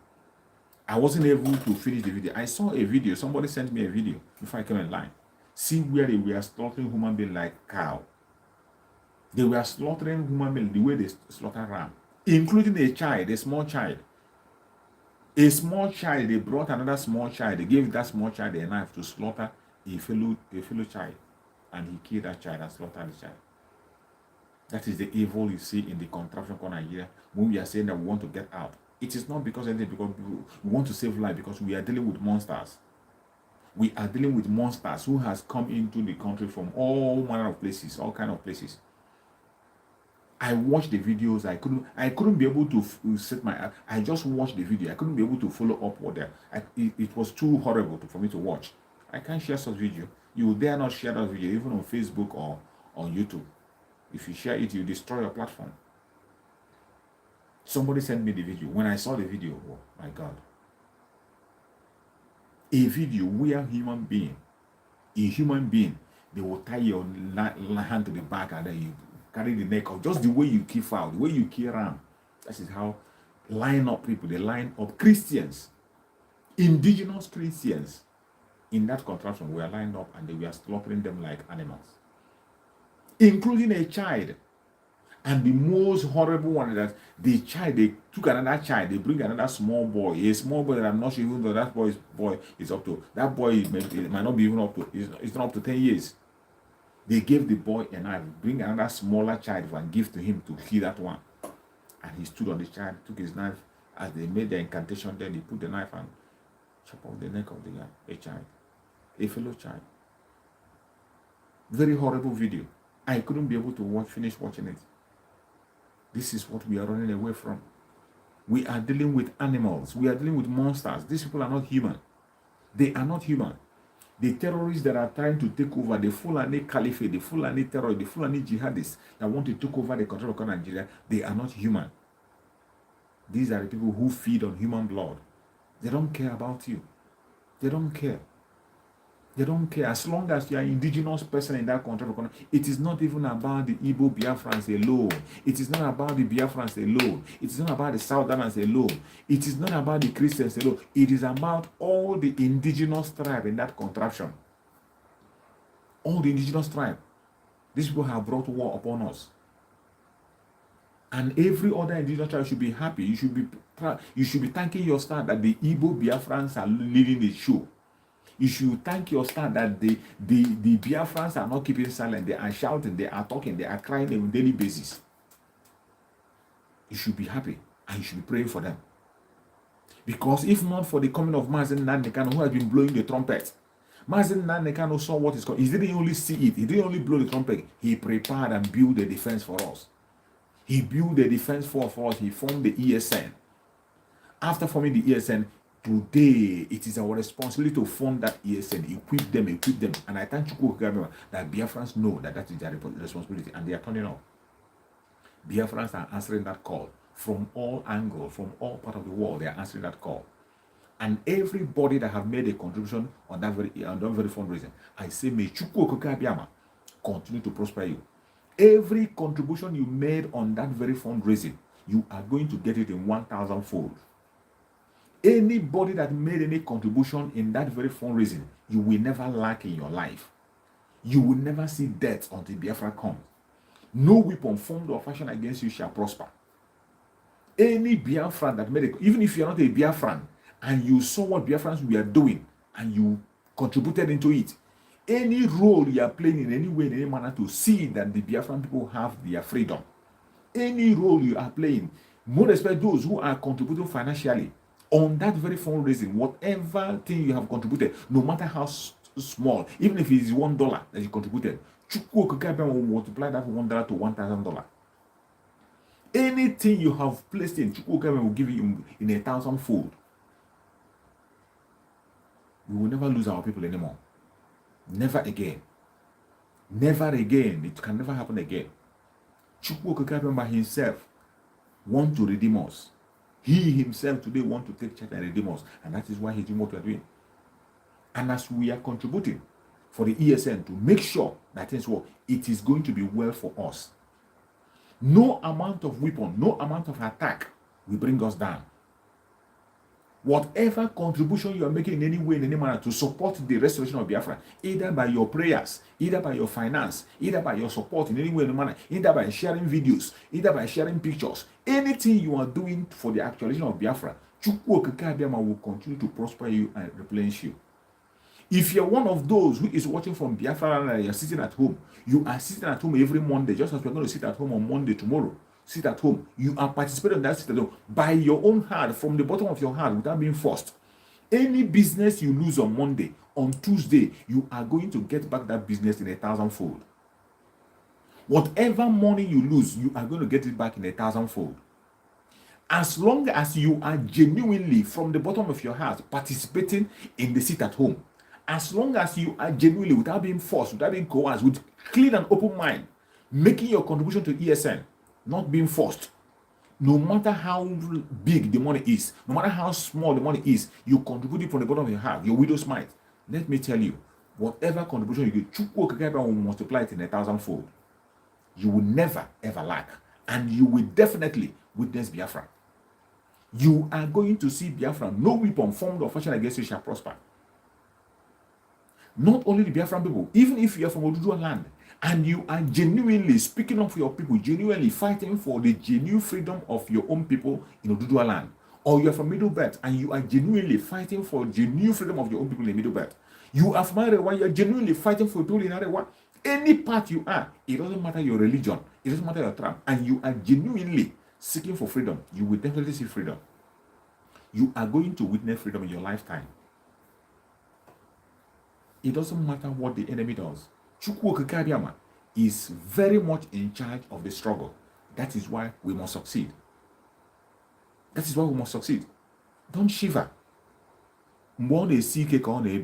I wasn't able to finish the video. I saw a video. Somebody sent me a video before I came online. See where they were slaughtering human beings like cow. They were slaughtering human beings the way they slaughter ram, including a child, a small child. A small child, they brought another small child. They gave that small child a knife to slaughter a fellow child. And he killed that child and slaughtered the child. That is the evil you see in the contraption called Nigeria when we are saying that we want to get out. It is not because anything, because we want to save life, because we are dealing with monsters. We are dealing with monsters who has come into the country from all manner of places, all kind of places. I watched the videos. I couldn't be able to set my. I just watched the video. I couldn't be able to follow up what there. It was too horrible for me to watch. I can't share such video. You dare not share that video even on Facebook or on YouTube. If you share it, you destroy your platform. Somebody sent me the video. When I saw the video, oh my God. A video where a human being, they will tie your hand to the back and then you carry the neck off. Just the way you kill fowl, the way you kill ram. That is how line up people. They line up Christians, indigenous Christians. In that contraption, we are lined up and they were slaughtering them like animals, including a child. And the most horrible one is that the child, they took another child, they bring another small boy, a small boy that I'm not sure even though that boy is up to, that boy might not be even up to, it's not up to 10 years. They gave the boy a knife, bring another smaller child and give to him to kill that one. And he stood on the child, took his knife, as they made the incantation, then he put the knife and chop off the neck of the child. a fellow child. Very horrible video. I couldn't be able to finish watching it. This is what we are running away from. We are dealing with animals. We are dealing with monsters. These people are not human. They are not human. The terrorists that are trying to take over, the Fulani Caliphate, the Fulani terror, the Fulani jihadists that want to take over the control of Nigeria, they are not human. These are the people who feed on human blood. They don't care about you. They don't care. They don't care. As long as you are an indigenous person in that country, it is not even about the Igbo Biafrans alone. It is not about the Biafrans alone. It is not about the Southerners alone. It is not about the Christians alone. It is about all the indigenous tribe in that contraption. All the indigenous tribe. These people have brought war upon us. And every other indigenous tribe should be happy. You should be thanking your star that the Igbo Biafrans are leading the show. You should thank your star that the Biafrans are not keeping silent. They are shouting, they are talking, they are crying on a daily basis. You should be happy and you should be praying for them. Because if not for the coming of Mazen Nnamdi, who has been blowing the trumpet, Mazen Nnamdi saw what is coming. He didn't only see it, he didn't only blow the trumpet, he prepared and built the defense for us. He built the defense for us. He formed the ESN. After forming the ESN, today it is our responsibility to fund that ESN, equip them. And I thank Chukwuokike that Biafrans know that that is their responsibility and they are turning up. Biafrans are answering that call from all angles, from all parts of the world. They are answering that call. And everybody that have made a contribution on that very fundraising, I say, may Chukwuokike continue to prosper you. Every contribution you made on that very fundraising, you are going to get it in 1,000-fold. Anybody that made any contribution in that very fundraising, you will never lack in your life. You will never see death until Biafra comes. No weapon formed or fashioned against you shall prosper. Any Biafran that made it, even if you are not a Biafran, and you saw what Biafrans were doing, and you contributed into it, any role you are playing in any way, in any manner to see that the Biafran people have their freedom, any role you are playing, more especially those who are contributing financially on that very fundraising, whatever thing you have contributed, no matter how small, even if it is $1 that you contributed, Chukwuokike will multiply that $1 to $1,000. Anything you have placed in, Chukwuokike will give you in 1,000-fold. We will never lose our people anymore. Never again. Never again. It can never happen again. Chukwuokike by himself want to redeem us. He himself today want to take charge and redeem us. And that is why he's doing what we are doing. And as we are contributing for the ESN to make sure that things work, it is going to be well for us. No amount of weapon, no amount of attack will bring us down. Whatever contribution you are making in any way, in any manner to support the restoration of Biafra, either by your prayers, either by your finance, either by your support in any way, in any manner, either by sharing videos, either by sharing pictures, anything you are doing for the actualization of Biafra, Chukwuokike will continue to prosper you and replenish you. If you're one of those who is watching from Biafra and you're sitting at home, you are sitting at home every Monday, just as we're going to sit at home on Monday tomorrow. Sit at home. You are participating in that sit at home by your own heart, from the bottom of your heart, without being forced. Any business you lose on Monday, on Tuesday, you are going to get back that business in 1,000-fold. Whatever money you lose, you are going to get it back in 1,000-fold. As long as you are genuinely, from the bottom of your heart, participating in the sit at home, as long as you are genuinely, without being forced, without being coerced, with clean and open mind, making your contribution to ESN, not being forced, no matter how big the money is, no matter how small the money is, you contribute it from the bottom of your heart, your widow's mite. Let me tell you, whatever contribution you give, Chukwuokike will multiply it in 1,000-fold. You will never ever lack, and you will definitely witness Biafra. You are going to see Biafra. No weapon formed or fashioned against you shall prosper. Not only the Biafran people, even if you are from Oduduwa land, and you are genuinely speaking up for your people, genuinely fighting for the genuine freedom of your own people in Oduduwa land, or you are from Middle Belt and you are genuinely fighting for genuine freedom of your own people in Middle Belt, you are from Arewa, you are genuinely fighting for people in Arewa, any part you are, it doesn't matter your religion, it doesn't matter your tribe, and you are genuinely seeking for freedom, you will definitely see freedom. You are going to witness freedom in your lifetime. It doesn't matter what the enemy does. Chukwuokike is very much in charge of the struggle. That is why we must succeed. That is why we must succeed. Don't shiver. More they seek a corner,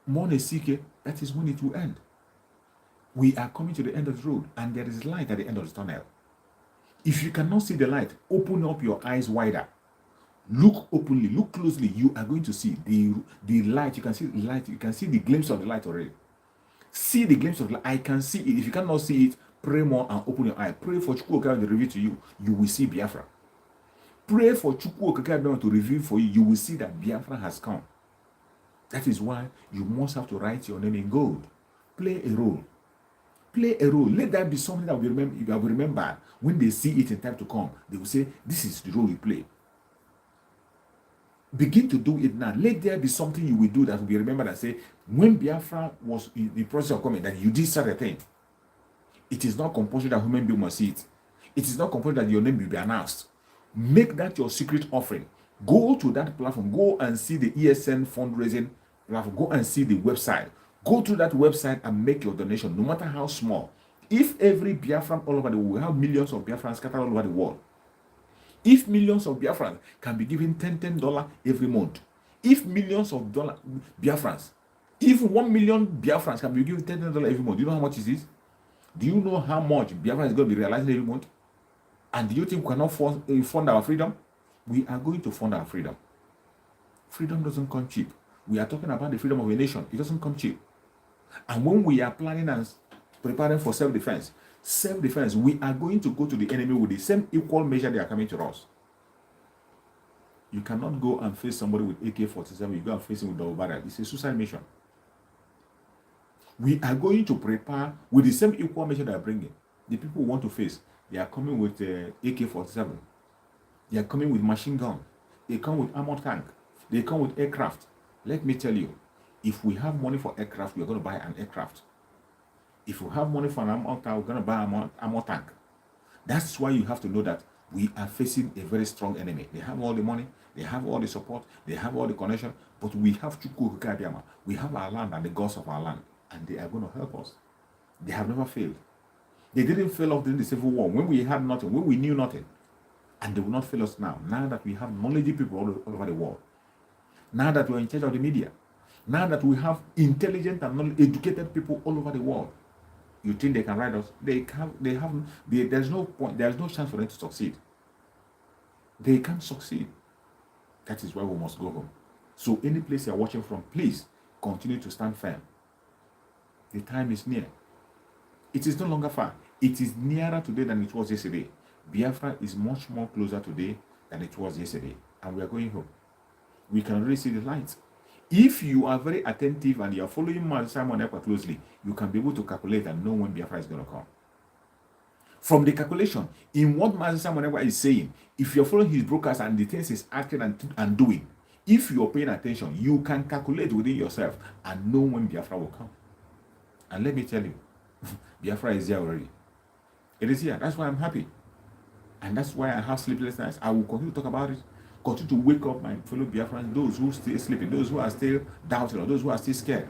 more they seek it, that is when it will end. We are coming to the end of the road, and there is light at the end of the tunnel. If you cannot see the light, open up your eyes wider. Look openly, look closely. You are going to see the light. You can see the light. You can see the glimpse of the light already. See the glimpse of the light. I can see it. If you cannot see it, pray more and open your eye. Pray for Chukwuokike to reveal to you. You will see Biafra. Pray for Chukwuokike to reveal for you. You will see that Biafra has come. That is why you must have to write your name in gold. Play a role. Play a role. Let that be something that will remember when they see it in time to come. They will say, this is the role you play. Begin to do it now. Let there be something you will do that will be remembered and say, when Biafra was in the process of coming, that you did such a thing. It is not compulsory that human beings must see it. It is not compulsory that your name will be announced. Make that your secret offering. Go to that platform. Go and see the ESN fundraising platform. Go and see the website. Go to that website and make your donation, no matter how small. If every Biafran all over the world, we have millions of Biafrans scattered all over the world. If millions of Biafrans can be given $10 every month, if millions of Biafrans, if 1 million Biafrans can be given $10 every month, do you know how much it is? Do you know how much Biafra is going to be realizing every month? And do you think we cannot fund our freedom? We are going to fund our freedom. Freedom doesn't come cheap. We are talking about the freedom of a nation. It doesn't come cheap. And when we are planning and preparing for self-defense, we are going to go to the enemy with the same equal measure they are coming to us. You cannot go and face somebody with AK-47. You go and face him with double barrel. It's a suicide mission. We are going to prepare with the same equal measure they are bringing. The people who want to face, they are coming with AK-47. They are coming with machine gun. They come with armored tank. They come with aircraft. Let me tell you, if we have money for aircraft, we are going to buy an aircraft. If we have money for an armored tank, we're going to buy an armored tank. That's why you have to know that we are facing a very strong enemy. They have all the money, they have all the support, they have all the connection, but we have Chukwuokike. We have our land and the gods of our land, and they are going to help us. They have never failed. They didn't fail us during the Civil War when we had nothing, when we knew nothing. And they will not fail us now. Now that we have knowledgeable people all over the world. Now that we're in charge of the media. Now that we have intelligent and educated people all over the world. You think they can ride us? There's no point, there's no chance for them to succeed. They can't succeed. That is why we must go home. So any place you're watching from, please continue to stand firm. The time is near. It is no longer far. It is nearer today than it was yesterday. Biafra is much more closer today than it was yesterday. And we are going home. We can really see the light. If you are very attentive and you are following Simon Ekpa closely, you can be able to calculate and know when Biafra is going to come. From the calculation, in what Master Simon Ekpa is saying, if you're following his broadcast and the things he's acting and doing, if you're paying attention, you can calculate within yourself and know when Biafra will come. And let me tell you, Biafra is here already. It is here. That's why I'm happy. And that's why I have sleepless nights. I will continue to talk about it. Continue to wake up my fellow Biafrans, those who still sleeping, those who are still doubting, or those who are still scared.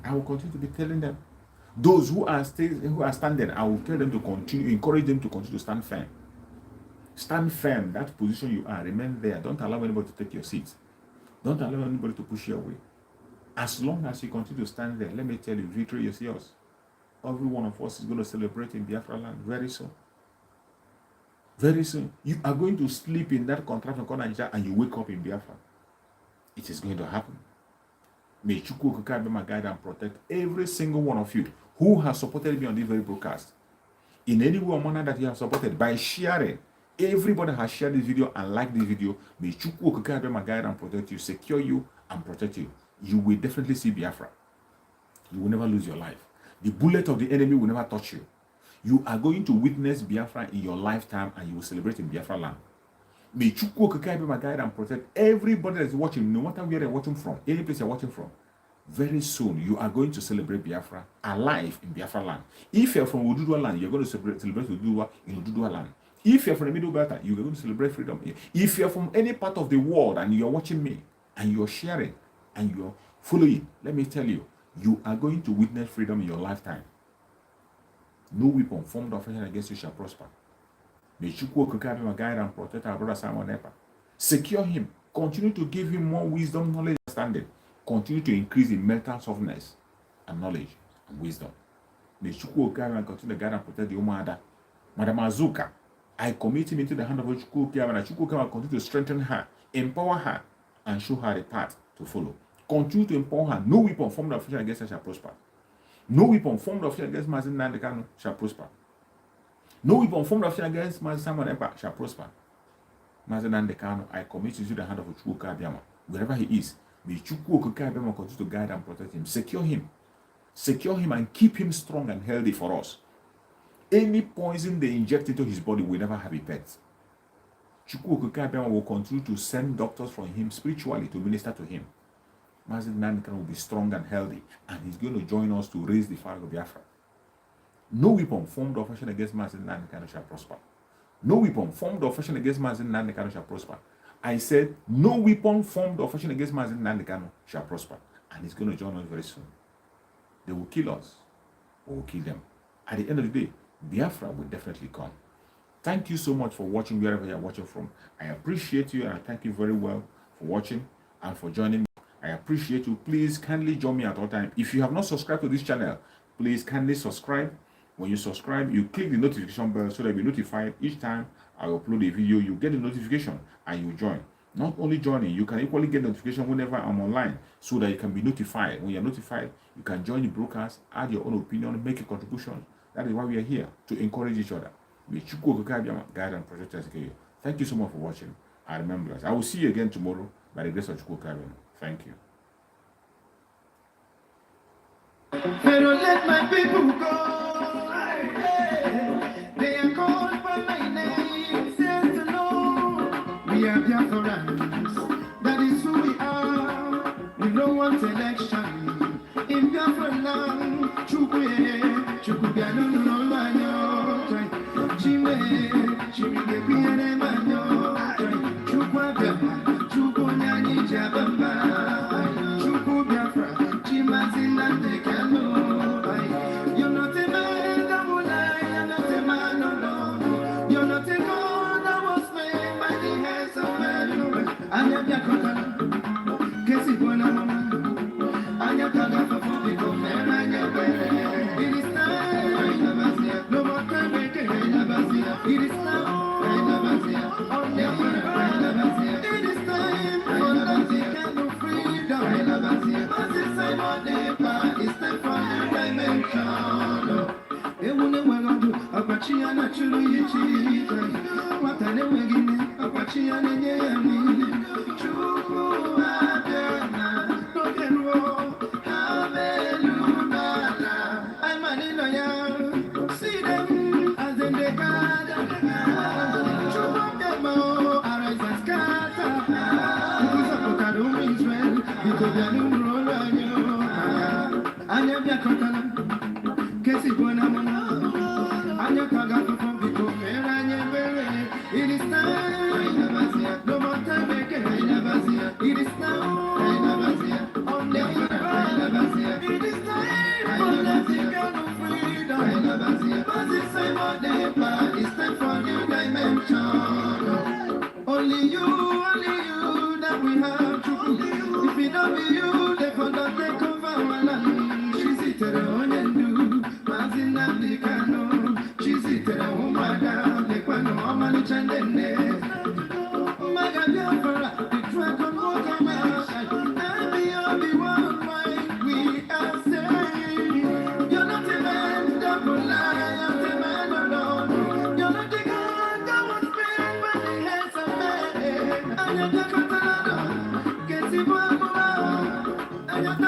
I will continue to be telling them. Those who are standing, I will tell them to continue, encourage them to continue to stand firm. Stand firm. That position you are, remain there. Don't allow anybody to take your seat. Don't allow anybody to push you away. As long as you continue to stand there, let me tell you, victory is yours. Every one of us is going to celebrate in Biafra land very soon. Very soon. You are going to sleep in that contraption called Nigeria and you wake up in Biafra. It is going to happen. May Chukwuokike be my guide and protect every single one of you who has supported me on this very broadcast. In any way or manner that you have supported by sharing. Everybody has shared this video and liked this video. May Chukwuokike be my guide and protect you, secure you and protect you. You will definitely see Biafra. You will never lose your life. The bullet of the enemy will never touch you. You are going to witness Biafra in your lifetime and you will celebrate in Biafra land. May Chukwuokike be my guide and protect everybody that is watching, no matter where they're watching from, any place you're watching from. Very soon, you are going to celebrate Biafra alive in Biafra land. If you're from Ududua land, you're going to celebrate Ududua in Ududua land. If you're from the Middle Belt, you're going to celebrate freedom. If you're from any part of the world and you're watching me and you're sharing, and you're following, let me tell you, you are going to witness freedom in your lifetime. No weapon formed of against you shall prosper. May Chukwuokike be my guide and protect our brother Simon Epa. Secure him. Continue to give him more wisdom, knowledge, and understanding. Continue to increase in mental softness and knowledge and wisdom. May Chukwuokike continue to guide and protect the Umada. Madam Azuka, I commit him into the hand of Chukwuokike, and Chukwuokike will continue to strengthen her, empower her, and show her the path to follow. Continue to empower her. No weapon formed of against her shall prosper. No weapon formed of against Mazin Nandekano shall prosper. No weapon formed of against Simon Epa shall prosper. Mazin Nandekano, I commit you to the hand of Chukwuokike, wherever he is. May Chukwuokike continue to guide and protect him. Secure him. Secure him and keep him strong and healthy for us. Any poison they inject into his body will never have effect. Chukwuokike will continue to send doctors from him spiritually to minister to him. Mazin Nandekano will be strong and healthy, and he's going to join us to raise the flag of Biafra. No weapon formed of fashion against Mazin Nandekano shall prosper. No weapon formed of fashion against Mazin Nandekano shall prosper. I said, no weapon formed of fashion against Mazin Nandekano shall prosper, and he's going to join us very soon. They will kill us, or we'll kill them. At the end of the day, Biafra will definitely come. Thank you so much for watching wherever you're watching from. I appreciate you, and I thank you very well for watching and for joining me. I appreciate you. Please kindly join me at all time. If you have not subscribed to this channel, please kindly subscribe. When you subscribe, you click the notification bell so that you'll be notified each time I upload a video. You get the notification and you join. Not only joining, you can equally get notification whenever I'm online so that you can be notified. When you're notified, you can join the broadcast, add your own opinion, make a contribution. That is why we are here, to encourage each other. May Chukwuokike guide and protect us. Thank you so much for watching. I remember us. I will see you again tomorrow by the grace of Chukwuokike. Thank you. Pero let my people go. They are called by my name. Says the Lord. We are Biafrans. That is who we are. We don't want election in Biafra land. Chukwuokike no manyo. Chime piane manyo. Chukwuokike Chukwuokike jabamba. Chukwuokike Chimazin Nandekano. You're not a man that will lie. You're not a man, no. You're not a God that was made by the hands of man. Anya Biakotana. Kesi Bona Mama. Anya Kagafa for the government. It is time. No more time. It is now. It is time for the kind of freedom. But it's time for the it's time for the dimension. Ewune wagadu apachiana chulu yichi. Watane wegine apachiana nyeyami. Chuku adena no kenwo. Hallelujah. I'm an inoya. See them as in the garden. Chuku demo arise and scatter. Because of Okadu Israel, because they are new roll on you. Anya Biakotana. Kesi Bona Mama. Anya Kagafa from the government. It is time. No more time again. It is now. On the it is time for the kind of freedom. But it's time for the it's time for new dimension. Only you that we have to. If it don't be you, they cannot take over our land. She's it on and do. Mazin Nandekano. She's it on my down. They can't know how many chandene. Maga Biafra, the dragon walk on my side. And the only one why we are saying. You're not a man that will lie. You're a man alone. You're not the God that was made by the hands of man. And you're the Catalana. Get it, and you're the